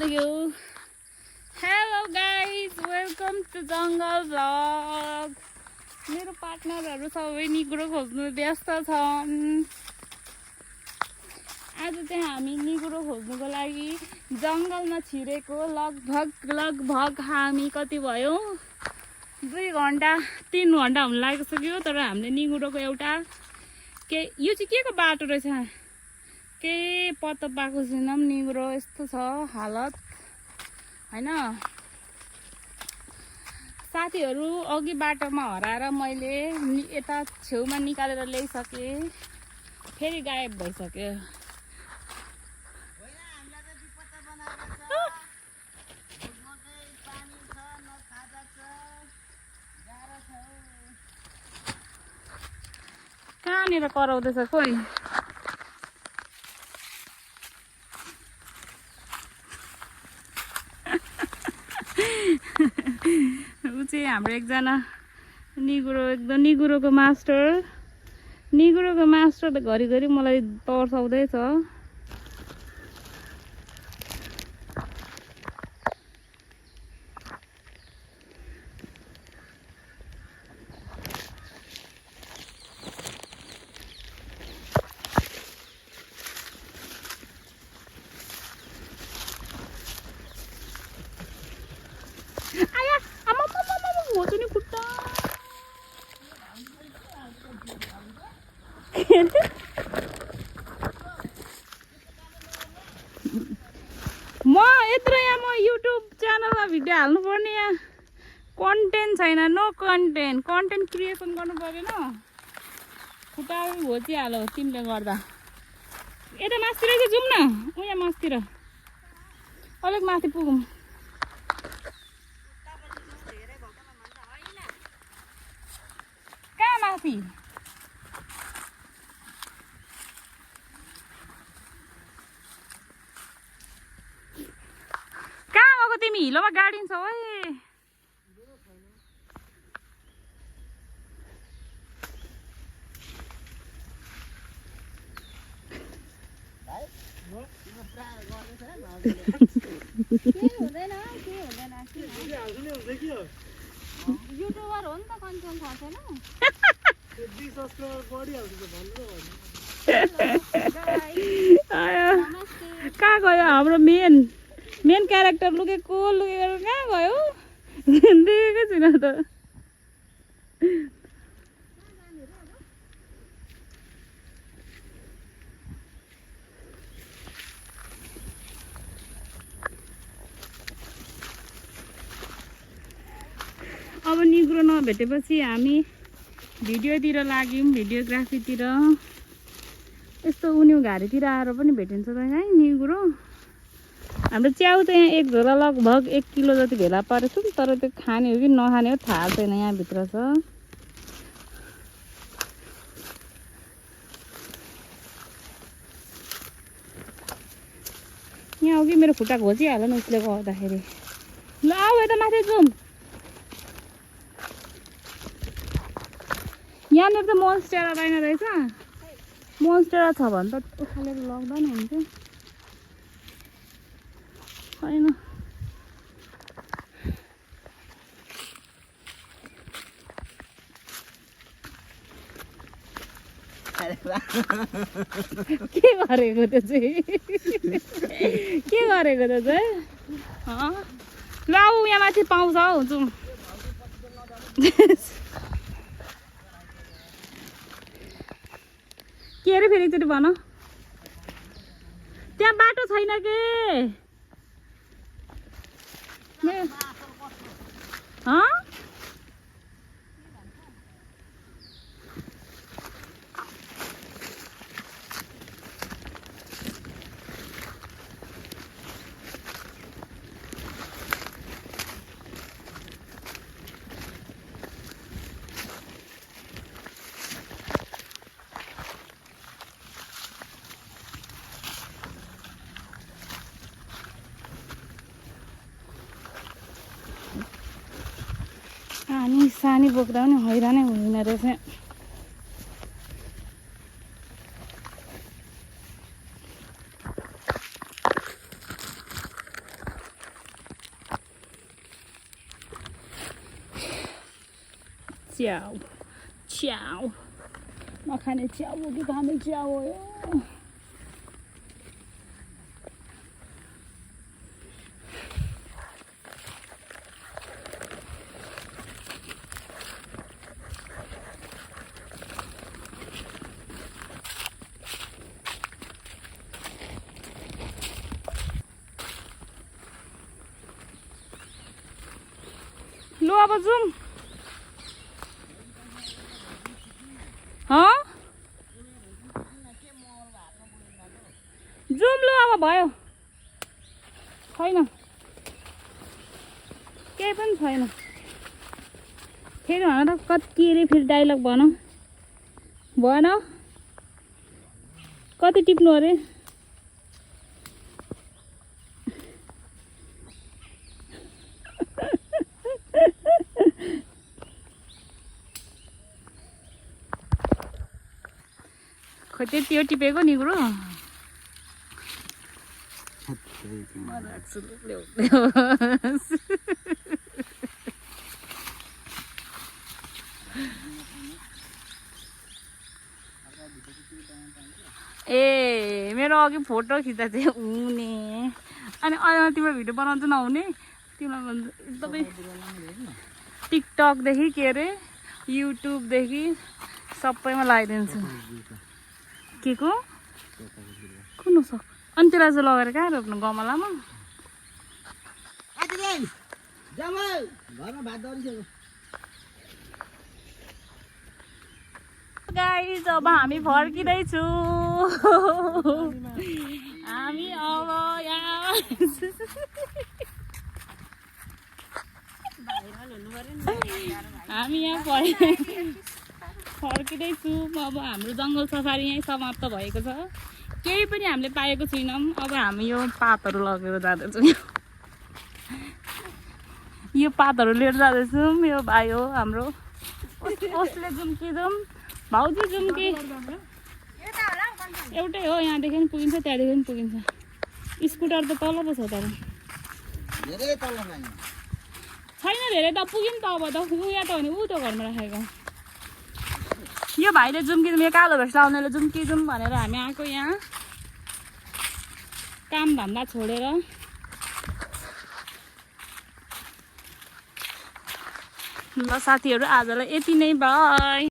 you. Hello guys, welcome to Jungle Vlog. मेरो पार्टनरहरु सबै निगुरो खोज्नु व्यस्त छन्। आज चाहिँ हामी निगुरो खोज्नुको लागि जंगलमा छिरेको लगभग हामी कति भयो 2 घण्टा 3 घण्टा हुन लागिसक्यो। तर हामीले निगुरोको एउटा के यो चाहिँ केको बाटो रहेछ के पत्ता पाएको छैनौं। निगुरो यस्तो छ हालत हैन। साथीहरु अघि बाटोमा हराएर मैले यता छेउमा निकालेर ल्याइसके फेरि गायब भइसक्यो। कहाँनिर कराउँदैछ खोइ। ऊ चाहिँ हाम्रो एकजना एकदम निगुरोको मास्टर त घरिघरि मलाई तर्साउँदैछ। म युट्युब च्यानलमा भिडियो हाल्नु पर्ने यहाँ कन्टेन्ट छैन। नो कन्टेन्ट क्रिएसन गर्नु पर्दैन। खुट्टा घोचिहाल्यो तिमीले गर्दा। यता मास्तिर चाहिँ जाउँ न। उहाँ मास्तिर अलिक माथि पुगौँ। कहाँ माथि तिमी हिलोमा गाडिन्छ ओए। युट्युबर हो नि त कन्टेन्ट थाहा छैन। कहाँ गयो हाम्रो मेन क्यारेक्टर लुकेर कहाँ गयो देखेकै छैन त। अब निगुरो नभेटेपछि हामी भिडियोतिर लाग्यौँ, भिडियोग्राफीतिर। यस्तो उन्यु घारीतिर आएर पनि भेटिन्छ त है निगुरो। हाम्रो च्याउ त यहाँ एक झोला लगभग 1 किलो जति भेला पारेछौँ। तर त्यो खाने हो कि नखाने हो थाहा छैन। यहाँभित्र छ। यहाँ हो कि मेरो खुट्टा घोचिहाल्यो नि उसले गर्दाखेरि। ल आऊ यता माथि जाउँ। यहाँनिर त मोन्स्टेरा रहेन रहेछ। मोन्स्टेरा छ भने त उखालेर लग्दा नि हुन्थ्यो। छैन। के गरेको त्यो चाहिँ के गरेको त्यो चाहिँ ल आऊ यहाँ माथि पाउँछ हौ जाउँ। के अरे फेरि एकचोटि भन। त्यहाँ बाटो छैन के हामी सानी बोक्दा पनि हैरानै हुँदैन रहेछ। च्याउ च्याउ नखाने च्याउ हो कि खाने च्याउ हो यो लो अब जाउँ जाउँ लो अब भयो छैन केही पनि छैन फेरि भन त कति अरे फेरि डाइलग भन भएन कति टिप्नु अरे खै त्यति हो टिपेको नि गुरु ए मेरो अघि फोटो खिच्दा चाहिँ हुने अनि अहिले तिम्रो भिडियो बनाउँछ नहुने तिमीलाई एकदमै टिकटकदेखि के अरे युट्युबदेखि सबैमा लगाइदिन्छु के को कुन सक् अनि त्यसलाई चाहिँ लगेर कहाँ रोप्नु गमलामा गाइस अब हामी फर्किँदैछु हामी अब यहाँ हामी यहाँ फर्किँदैछु अब हाम्रो जङ्गल सफारी यहीँ समाप्त भएको छ केही पनि हामीले पाएको छैनौँ अब हामी यो पातहरू लगेर जाँदैछौँ यो पातहरू लिएर जाँदैछौँ यो भाइ हो हाम्रो कसले जाउँ के जाउँ भाउजू जाउँ कि एउटै हो यहाँदेखि पनि पुगिन्छ त्यहाँदेखि पनि पुगिन्छ स्कुटर त तल पो छ तर छैन धेरै त पुग्यौँ त अब त उहाँ त हो भने ऊ त घरमा राखेको यो भाइले जाउँ कि मेरो कालो भेस्ट लाउनेले जाउँ कि जाउँ भनेर हामी आएको यहाँ काम धन्दा छोडेर ल साथीहरू आजलाई यति नै बाई